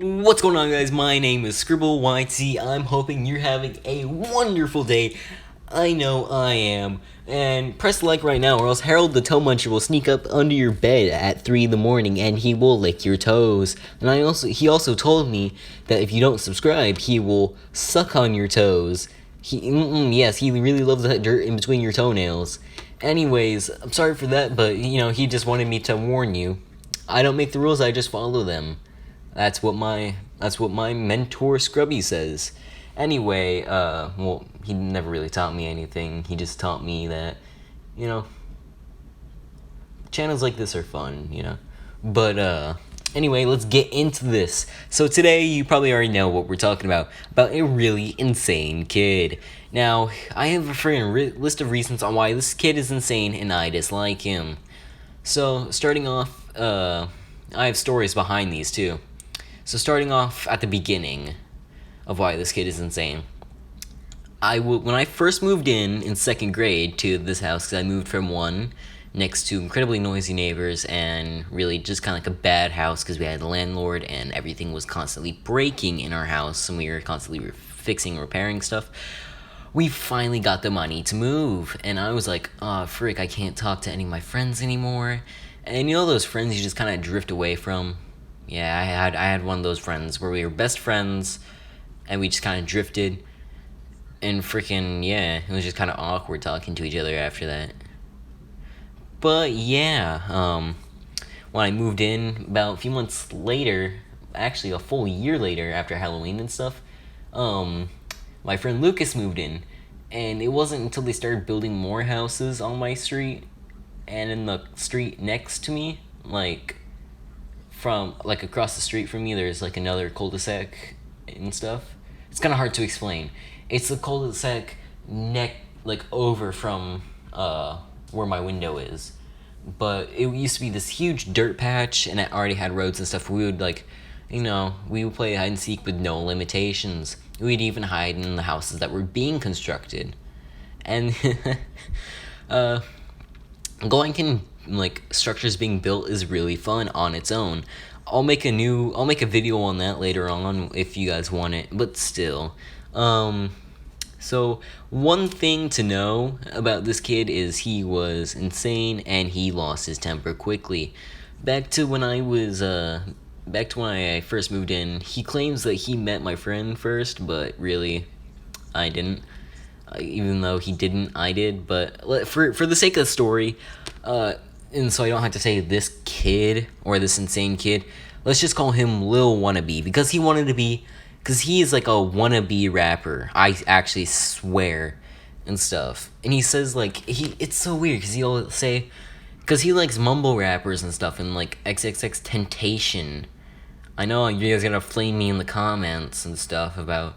What's going on, guys? My name is ScribbleYT. I'm hoping you're having a wonderful day. I know I am. And press like right now, or else Harold the Toe Muncher will sneak up under your bed at 3 in the morning and he will lick your toes. And he also told me that if you don't subscribe, he will suck on your toes. Yes, he really loves that dirt in between your toenails. Anyways, I'm sorry for that, but he just wanted me to warn you. I don't make the rules, I just follow them. That's what my mentor Scrubby says. Anyway, well, he never really taught me anything. He just taught me that, you know, channels like this are fun. But anyway, let's get into this. So today, you probably already know what we're talking about a really insane kid. Now, I have a freaking list of reasons on why this kid is insane and I dislike him. So, starting off, I have stories behind these too. So starting off at the beginning of why this kid is insane. When I first moved in second grade to this house, because I moved from one next to incredibly noisy neighbors and really just kind of like a bad house because we had a landlord and everything was constantly breaking in our house and we were constantly fixing and repairing stuff. We finally got the money to move, and I was like, oh, frick, I can't talk to any of my friends anymore. And you know those friends you just kind of drift away from? Yeah, I had one of those friends where we were best friends, and we just kind of drifted, and freaking yeah, it was just kind of awkward talking to each other after that. But yeah, when I moved in about a few months later, actually a full year later after Halloween and stuff, my friend Lucas moved in, and it wasn't until they started building more houses on my street and in the street next to me, from across the street from me, there's like another cul-de-sac and stuff. It's kind of hard to explain. It's the cul-de-sac over from where my window is, but it used to be this huge dirt patch, and it already had roads and stuff. We would we would play hide and seek with no limitations. We'd even hide in the houses that were being constructed, and going in structures being built is really fun on its own. I'll make a video on that later on if you guys want it, but still. So one thing to know about this kid is he was insane and he lost his temper quickly. Back to when I first moved in, he claims that he met my friend first, but really, I didn't. Even though he didn't, I did. But for the sake of the story, and so I don't have to say this kid or this insane kid, let's just call him Lil Wannabe because he is like a wannabe rapper. I actually swear and stuff. And he says it's so weird because he'll say, because he likes mumble rappers and stuff and like XXX Temptation. I know you guys are gonna flame me in the comments and stuff about,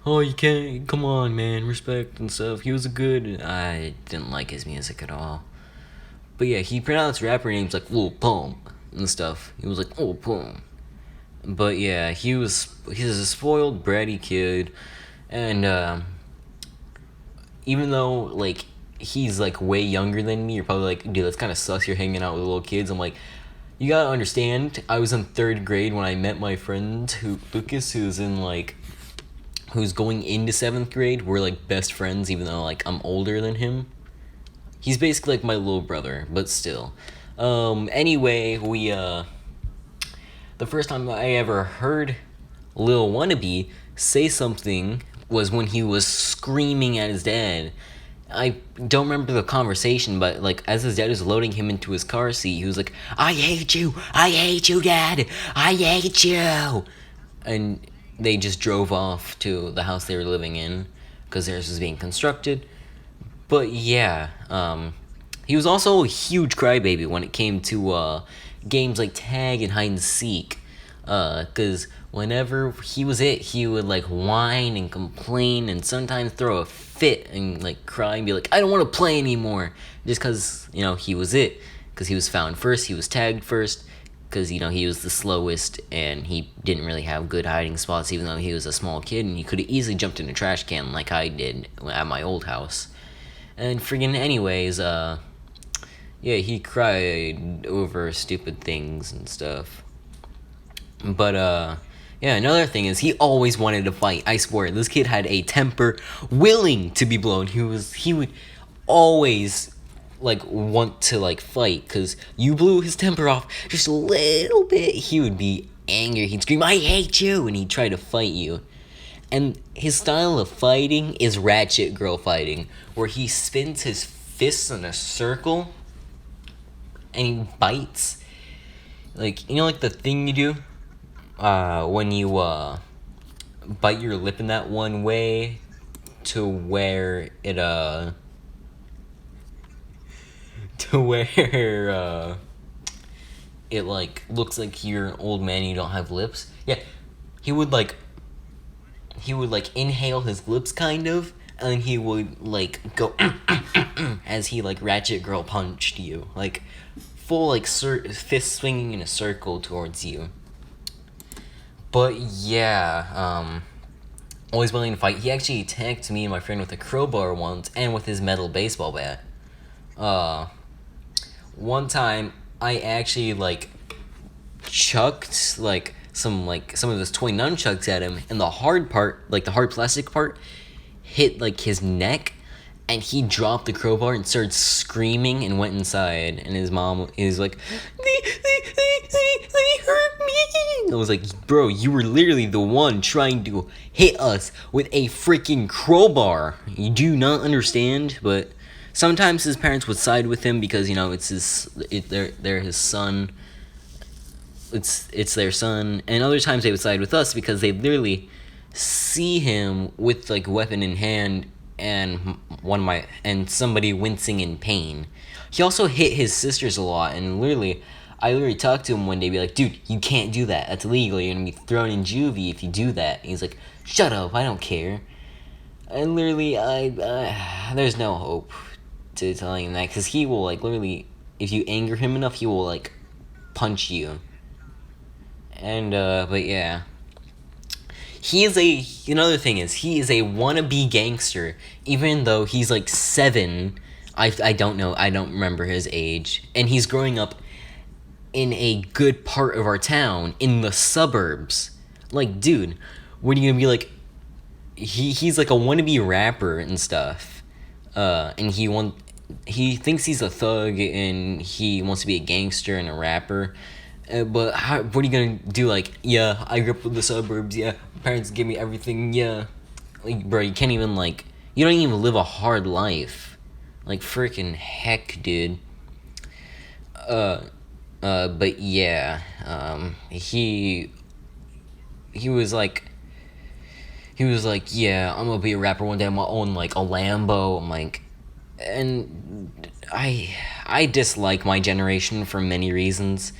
oh, you can't, come on, man, respect and stuff. He was I didn't like his music at all. But yeah, he pronounced rapper names like Lil Pump and stuff. He was like, Lil Pump. But yeah, he's a spoiled, bratty kid. And even though, he's, way younger than me, you're probably like, dude, that's kind of sus, you're hanging out with little kids. I'm like, you gotta understand, I was in third grade when I met my friend, Lucas, who's going into 7th grade. We're, best friends, even though, I'm older than him. He's basically like my little brother, but still. Anyway, the first time I ever heard Lil Wannabe say something was when he was screaming at his dad. I don't remember the conversation, but as his dad was loading him into his car seat, he was like, I hate you, Dad, I hate you. And they just drove off to the house they were living in because theirs was being constructed. But yeah, he was also a huge crybaby when it came to games like tag and hide and seek. Because whenever he would whine and complain and sometimes throw a fit and cry and be like, I don't want to play anymore. Just because, he was it. Because he was found first, he was tagged first. Because, he was the slowest and he didn't really have good hiding spots, even though he was a small kid and he could have easily jumped in a trash can like I did at my old house. And friggin' anyways, yeah, he cried over stupid things and stuff. But Yeah, another thing is he always wanted to fight. I swear, this kid had a temper willing to be blown. He would always like want to like fight because you blew his temper off just a little bit. He would be angry. He'd scream, "I hate you," and he'd try to fight you. And his style of fighting is ratchet girl fighting, where he spins his fists in a circle and he bites. Like, you know, like the thing you do when you bite your lip in that one way to where it to where it like looks like you're an old man and you don't have lips. Yeah, he would like inhale his lips kind of, and then he would like go as he like ratchet girl punched you, like full like fist swinging in a circle towards you. But yeah, always willing to fight. He actually attacked me and my friend with a crowbar once and with his metal baseball bat. One time I actually like chucked like some of those toy nunchucks at him, and the hard part, like the hard plastic part, hit like his neck, and he dropped the crowbar and started screaming and went inside. And his mom is like, they hurt me. I was like, bro, you were literally the one trying to hit us with a freaking crowbar. You do not understand, but sometimes his parents would side with him because, you know, they're his son. It's their son, and other times they would side with us because they literally see him with like weapon in hand and somebody wincing in pain. He also hit his sisters a lot, and I literally talked to him one day, be like, dude, you can't do that. That's illegal. You're gonna be thrown in juvie if you do that. And he's like, shut up, I don't care. And literally, there's no hope to telling him that, because he will like literally, if you anger him enough, he will like punch you. And but yeah, another thing is he is a wannabe gangster, even though he's like 7. I don't know, I don't remember his age, and he's growing up in a good part of our town in the suburbs. Like, dude, what are you gonna be like? He's like a wannabe rapper and stuff, and he thinks he's a thug and he wants to be a gangster and a rapper. But what are you gonna do? Like, yeah, I grew up in the suburbs. Yeah, my parents give me everything. Yeah, like, bro, you can't even like, you don't even live a hard life. Like, freaking heck, dude. But yeah, he was like, yeah, I'm gonna be a rapper one day. I'm gonna own like a Lambo. I'm like, and I dislike my generation for many reasons.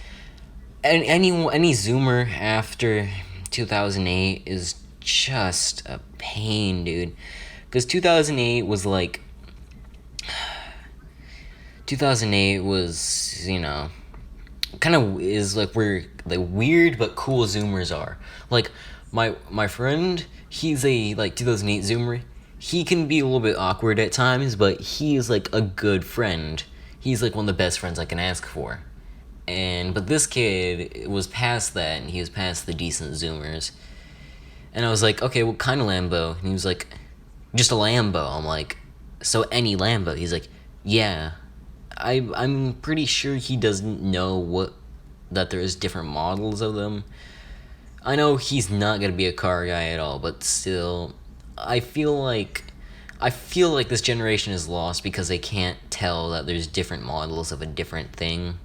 And any Zoomer after 2008 is just a pain, dude. Because 2008 was like, 2008 was, you know, kind of is like where the weird but cool Zoomers are. Like my friend, he's a like 2008 Zoomer. He can be a little bit awkward at times, but he is like a good friend. He's like one of the best friends I can ask for. But this kid was past that, and he was past the decent Zoomers. And I was like, okay, what kind of Lambo? And he was like, just a Lambo. I'm like, so any Lambo? He's like, yeah. I'm pretty sure he doesn't know that there's different models of them. I know he's not gonna be a car guy at all, but still, I feel like this generation is lost because they can't tell that there's different models of a different thing.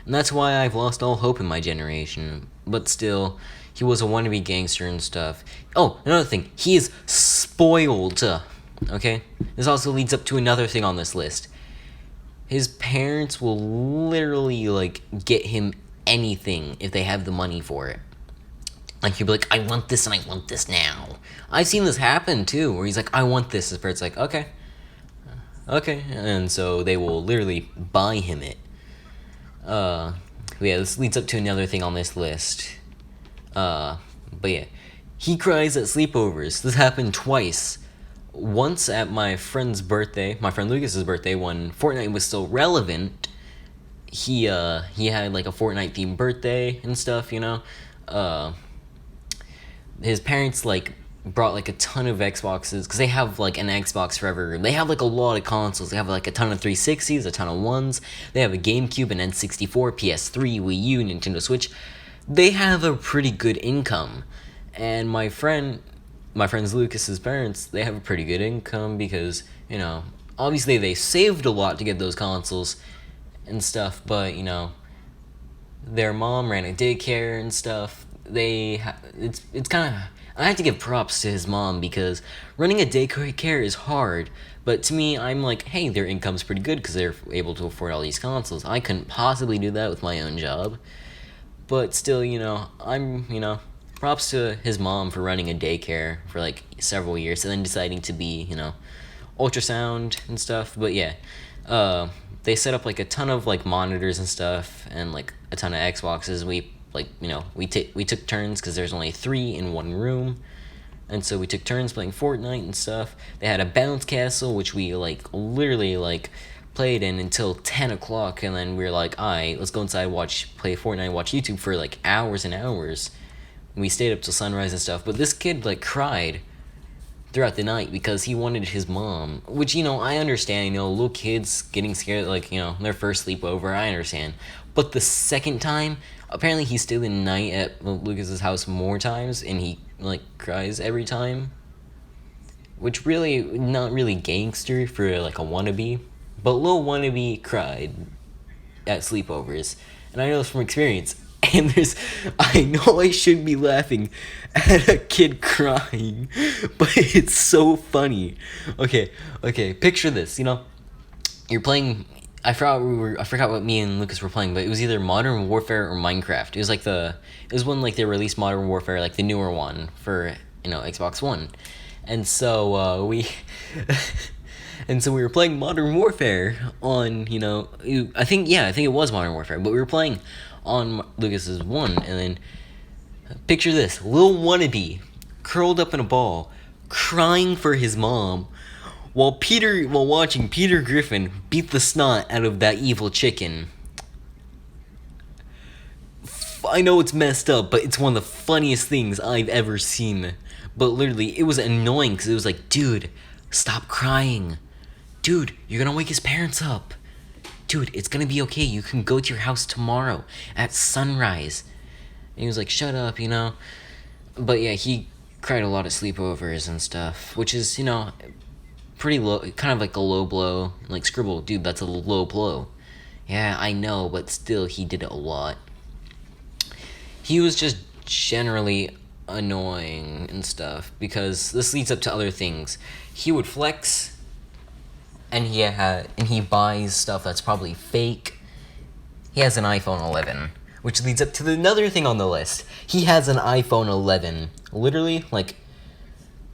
And that's why I've lost all hope in my generation. But still, he was a wannabe gangster and stuff. Oh, another thing. He is spoiled. Okay? This also leads up to another thing on this list. His parents will literally, like, get him anything if they have the money for it. Like, he'll be like, I want this and I want this now. I've seen this happen, too, where he's like, I want this. His parents like, okay. Okay. And so they will literally buy him it. Yeah, this leads up to another thing on this list. But yeah, he cries at sleepovers. This happened twice. Once at my friend's birthday, my friend Lucas's birthday, when Fortnite was still relevant. He had like a Fortnite themed birthday and stuff, you know. his parents like brought like a ton of Xboxes because they have like an Xbox for every room. They have like a lot of consoles. They have like a ton of 360s, a ton of ones. They have a GameCube, an N64, PS3, Wii U, Nintendo Switch. They have a pretty good income, and my friend's Lucas's parents, they have a pretty good income because obviously they saved a lot to get those consoles and stuff, but their mom ran a daycare and stuff. It's kind of, I have to give props to his mom because running a daycare is hard. But to me, I'm like, hey, their income's pretty good because they're able to afford all these consoles. I couldn't possibly do that with my own job. But still, props to his mom for running a daycare for like several years and then deciding to be, ultrasound and stuff. But yeah, they set up like a ton of like monitors and stuff and like a ton of Xboxes. We took turns because there's only 3 in one room, and so we took turns playing Fortnite and stuff. They had a bounce castle which we like literally like played in until 10 o'clock, and then we were like, alright, let's go inside, play Fortnite, watch YouTube for like hours and hours. We stayed up till sunrise and stuff, but this kid like cried throughout the night because he wanted his mom, which I understand. Little kids getting scared, like their first sleepover, I understand. But the second time, apparently he stayed the night at Lucas's house more times, and he like cries every time, which really not really gangster for like a wannabe, but Lil Wannabe cried at sleepovers, and I know this from experience. And I know I shouldn't be laughing at a kid crying, but it's so funny. Okay, picture this, you're playing, I forgot what me and Lucas were playing, but it was either Modern Warfare or Minecraft. It was when like they released Modern Warfare, like the newer one for, Xbox One. And so, and so we were playing Modern Warfare on, I think it was Modern Warfare, but we were playing on Lucas's one, and then picture this: Lil Wannabe curled up in a ball, crying for his mom, while watching Peter Griffin beat the snot out of that evil chicken. I know it's messed up, but it's one of the funniest things I've ever seen. But literally, it was annoying because it was like, dude, stop crying. Dude, you're gonna wake his parents up. Dude, it's gonna be okay. You can go to your house tomorrow at sunrise. And he was like, shut up, But yeah, he cried a lot at sleepovers and stuff, which is, pretty low, kind of like a low blow. Like, Scribble, dude, that's a low blow. Yeah, I know, but still, he did it a lot. He was just generally annoying and stuff, because this leads up to other things. He would flex, and he buys stuff that's probably fake. He has an iPhone 11, which leads up to another thing on the list. He has an iPhone 11. Literally, like,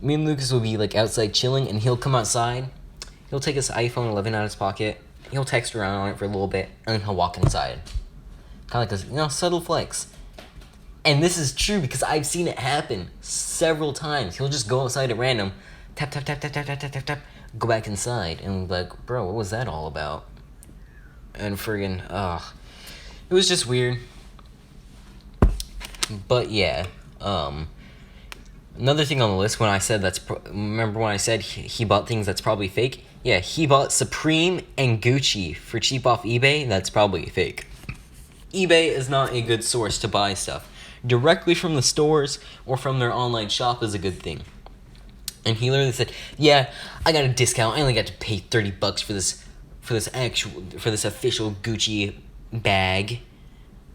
me and Lucas will be like outside chilling, and he'll come outside. He'll take his iPhone 11 out of his pocket. He'll text around on it for a little bit, and then he'll walk inside. Kind of like a subtle flex. And this is true because I've seen it happen several times. He'll just go outside at random, tap, tap, tap, tap, tap, tap, tap, tap, tap, go back inside, and like, bro, what was that all about? And friggin', it was just weird. But yeah, another thing on the list, when I said remember when I said he bought things that's probably fake? Yeah, he bought Supreme and Gucci for cheap off eBay. That's probably fake. eBay is not a good source to buy stuff. Directly from the stores or from their online shop is a good thing. And he literally said, yeah, I got a discount. I only got to pay $30 for this official Gucci bag.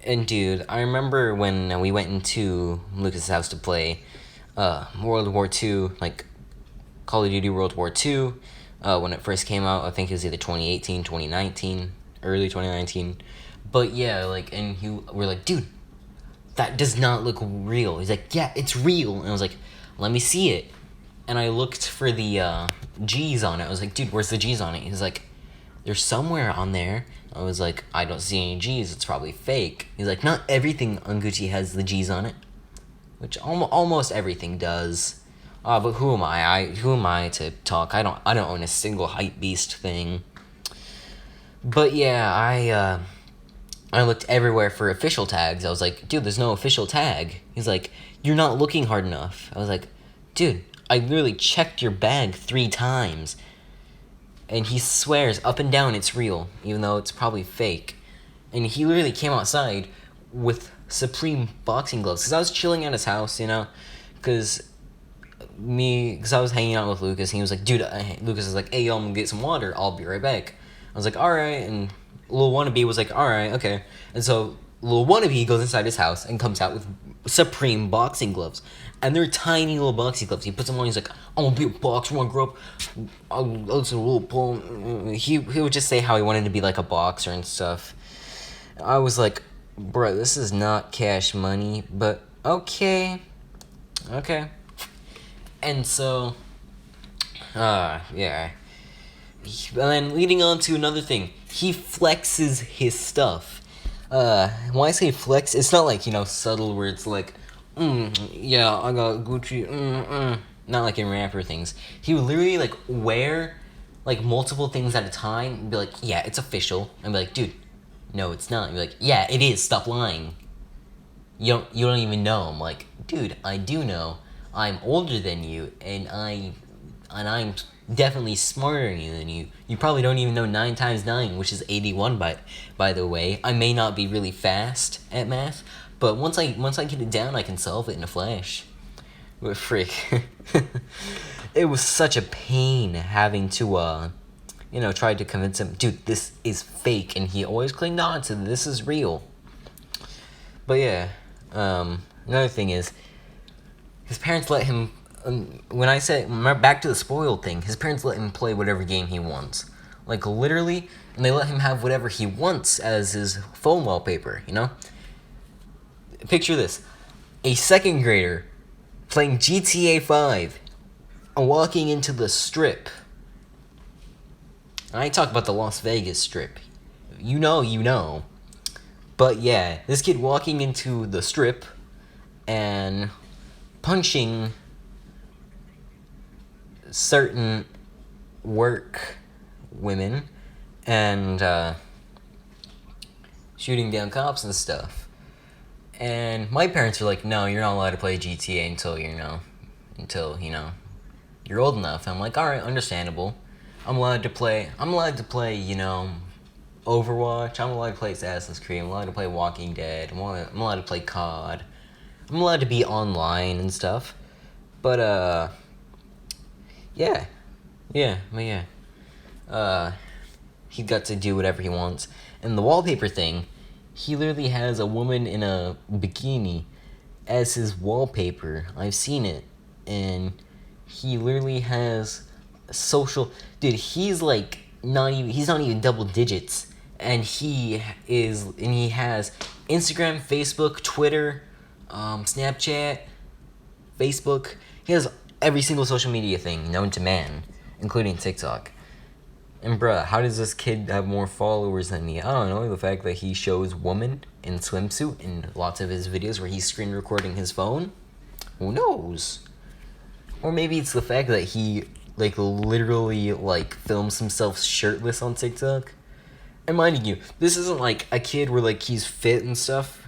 And dude, I remember when we went into Lucas' house to play World War II, like Call of Duty World War II, when it first came out. I think it was either 2018, 2019, early 2019. But yeah, like, and we're like, dude, that does not look real. He's like, yeah, it's real. And I was like, let me see it. And I looked for the G's on it. I was like, dude, where's the G's on it? He's like, they're somewhere on there. I was like, I don't see any G's. It's probably fake. He's like, not everything on Gucci has the G's on it. Which almost everything does. But who am I? Who am I to talk? I don't own a single hype beast thing. But yeah, I looked everywhere for official tags. I was like, dude, there's no official tag. He's like, you're not looking hard enough. I was like, dude, I literally checked your bag 3 times. And he swears up and down it's real, even though it's probably fake. And he literally came outside with Supreme boxing gloves. Because I was chilling at his house, because I was hanging out with Lucas, and he was like, dude, Lucas was like, hey, yo, I'm gonna get some water, I'll be right back. I was like, alright, and Lil Wannabe was like, alright, okay. And so Lil Wannabe goes inside his house and comes out with Supreme boxing gloves. And they're tiny little boxing gloves. He puts them on, he's like, I'm gonna be a boxer when I grow up. I'll listen to Lil Paul. He would just say how he wanted to be like a boxer and stuff. I was like, bro, this is not cash money, but okay. Okay. And so, yeah. And then leading on to another thing, he flexes his stuff. When I say flex, it's not like, subtle where it's like, yeah, I got Gucci, not like in rapper things. He would literally, like, wear, like, multiple things at a time and be like, yeah, it's official. And be like, dude, no, it's not. And be like, yeah, it is, stop lying. You don't even know. I'm like, dude, I do know. I'm older than you, and I'm definitely smarter than you. You probably don't even know 9 times 9, which is 81, by the way. I may not be really fast at math, but once I get it down, I can solve it in a flash. But frick. It was such a pain having to, try to convince him, dude, this is fake, and he always clinged on to this is real. But yeah, another thing is, his parents let him, when I say, back to the spoiled thing, his parents let him play whatever game he wants. Like, literally, and they let him have whatever he wants as his phone wallpaper, Picture this. A 2nd grader playing GTA 5 and walking into the Strip. And I talk about the Las Vegas Strip. You know. But yeah, this kid walking into the Strip and punching certain work women and shooting down cops and stuff. And my parents were like, no, you're not allowed to play GTA until you're old enough. And I'm like, alright, understandable. I'm allowed to play, Overwatch, I'm allowed to play Assassin's Creed, I'm allowed to play Walking Dead, I'm allowed to play COD. I'm allowed to be online and stuff. But, yeah. He got to do whatever he wants. And the wallpaper thing, he literally has a woman in a bikini as his wallpaper. I've seen it. And he literally has social... Dude, he's like, he's not even double digits. And he has Instagram, Facebook, Twitter, Snapchat, Facebook. He has every single social media thing known to man, including TikTok. And bruh, how does this kid have more followers than me? I don't know, the fact that he shows woman in swimsuit in lots of his videos where he's screen recording his phone? Who knows? Or maybe it's the fact that he, literally, films himself shirtless on TikTok. And mind you, this isn't, a kid where, he's fit and stuff.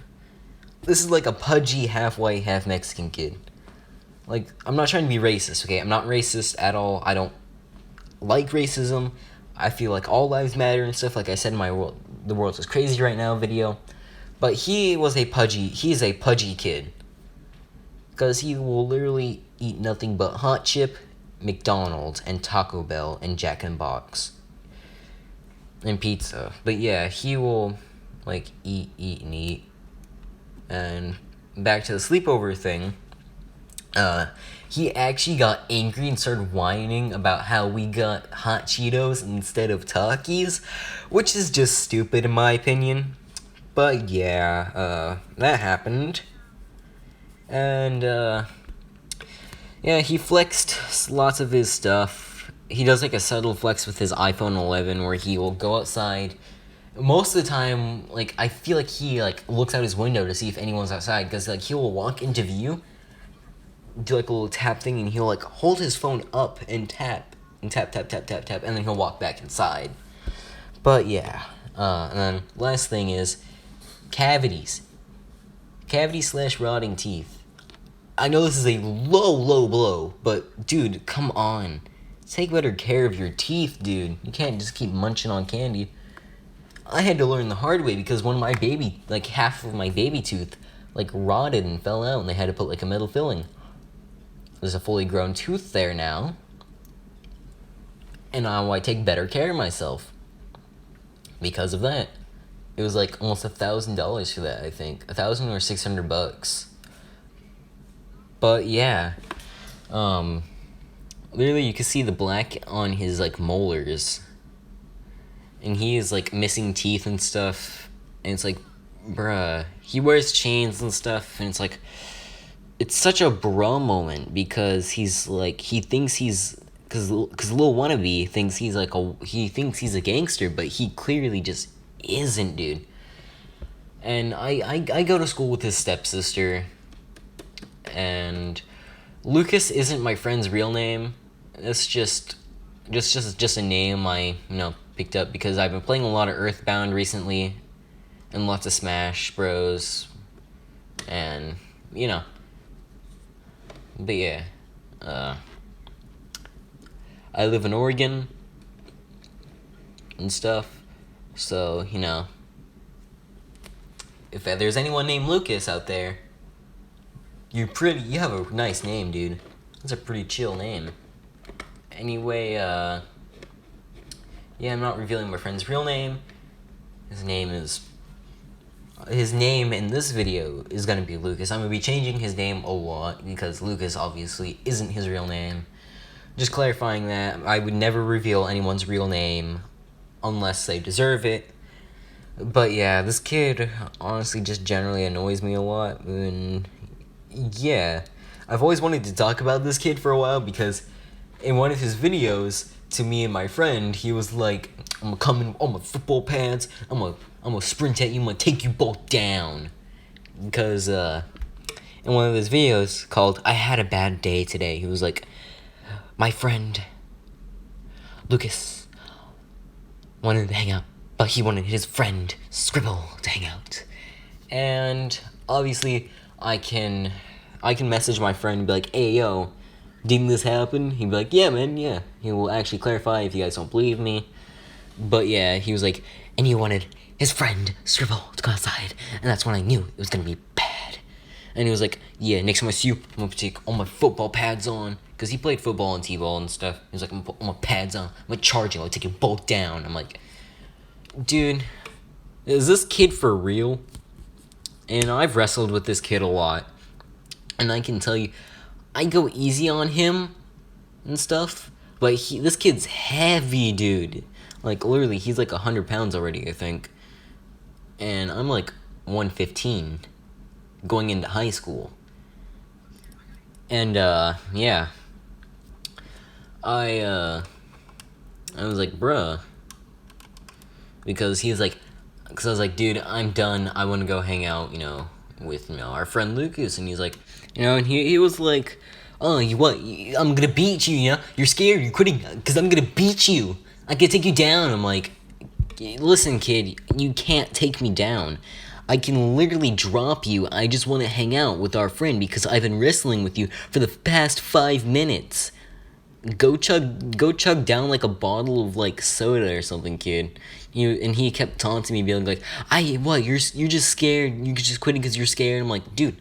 This is, a pudgy, half-white, half-Mexican kid. I'm not trying to be racist, okay? I'm not racist at all. I don't like racism. I feel like all lives matter and stuff, like I said in my The World is Crazy Right Now video. But he's a pudgy kid. Because he will literally eat nothing but Hot Chip, McDonald's, and Taco Bell, and Jack in the Box. And pizza. But yeah, he will, eat and eat. And back to the sleepover thing. He actually got angry and started whining about how we got hot Cheetos instead of Takis, which is just stupid in my opinion. But yeah, that happened. And, yeah, he flexed lots of his stuff. He does, a subtle flex with his iPhone 11 where he will go outside. Most of the time, I feel like he, looks out his window to see if anyone's outside, because, he will walk into view, do, a little tap thing, and he'll, hold his phone up and tap, and tap, and then he'll walk back inside. But, yeah. And then, last thing is, cavities. Cavity/rotting teeth. I know this is a low blow, but dude, come on. Take better care of your teeth, dude. You can't just keep munching on candy. I had to learn the hard way because when my baby, like half of my baby tooth, like rotted and fell out, and they had to put like a metal filling. There's a fully grown tooth there now, and now I take better care of myself because of that. It was like almost $1,000 for that, I think, $1,000 or $600. But yeah, literally you can see the black on his like molars, and he is like missing teeth and stuff, and it's like, bruh, he wears chains and stuff, and it's like, it's such a bro moment because he's like, he thinks he's, cause Lil Wannabe thinks he's like he thinks he's a gangster, but he clearly just isn't, dude. And I go to school with his stepsister, and Lucas isn't my friend's real name. It's just a name I picked up because I've been playing a lot of Earthbound recently, and lots of Smash Bros. And but yeah, I live in Oregon and stuff, so if there's anyone named Lucas out there, you have a nice name, dude. That's a pretty chill name. Anyway, yeah, I'm not revealing my friend's real name. His name in this video is gonna be Lucas. I'm gonna be changing his name a lot because Lucas obviously isn't his real name. Just clarifying that I would never reveal anyone's real name unless they deserve it. But yeah, this kid honestly just generally annoys me a lot, and yeah, I've always wanted to talk about this kid for a while because in one of his videos to me and my friend, he was like, I'm gonna come in on my football pads, I'm gonna sprint at you, I'm gonna take you both down. Because in one of his videos called I Had a Bad Day Today, he was like, my friend Lucas wanted to hang out, but he wanted his friend Scribble to hang out. And obviously I can message my friend and be like, hey yo, didn't this happen? He'd be like, yeah man, yeah. He will actually clarify if you guys don't believe me. But yeah, he was like, and he wanted his friend Scribble to go outside, and that's when I knew it was gonna be bad. And he was like, yeah, next time I see you, I'm gonna take all my football pads on. Because he played football and t-ball and stuff. He was like, I'm gonna put all my pads on, I'm gonna charge you, I'll take you both down. I'm like, dude, is this kid for real? And I've wrestled with this kid a lot, and I can tell you, I go easy on him and stuff, but this kid's heavy, dude. Like, literally, he's like 100 pounds already, I think. And I'm like 115, going into high school. And, yeah. I was like, bruh. Because I was like, dude, I'm done. I want to go hang out, with, our friend Lucas. And he's like, and he was like, oh, I'm gonna beat you, You're scared, you're quitting, because I'm gonna beat you. I can take you down. I'm like, listen, kid, you can't take me down. I can literally drop you. I just want to hang out with our friend because I've been wrestling with you for the past 5 minutes. Go chug down like a bottle of like soda or something, kid. And he kept taunting me, being like, you're just scared. You're just quitting because you're scared. I'm like, dude,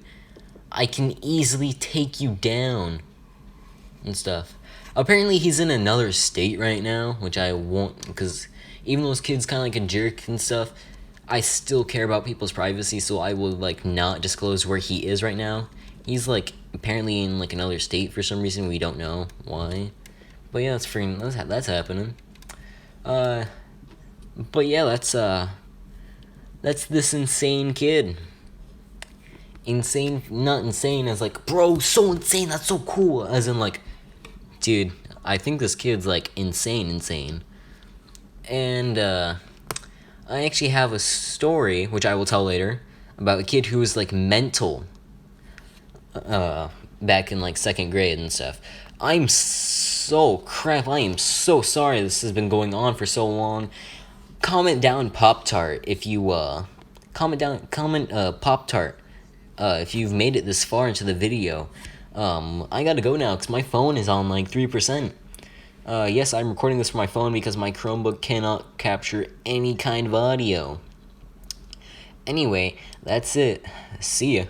I can easily take you down and stuff. Apparently he's in another state right now, which I won't, because even though this kid's kind of like a jerk and stuff, I still care about people's privacy, so I will like not disclose where he is right now. He's like apparently in like another state for some reason, we don't know why. But yeah, that's happening. But yeah, that's this insane kid. Insane, not insane as like, bro, so insane, that's so cool. As in like, dude, I think this kid's like insane. And I actually have a story, which I will tell later, about a kid who was like mental back in like 2nd grade and stuff. I am so sorry this has been going on for so long. Comment down Pop-Tart if you comment Pop-Tart if you've made it this far into the video. I gotta go now because my phone is on like 3%. Yes, I'm recording this from my phone because my Chromebook cannot capture any kind of audio. Anyway, that's it. See ya.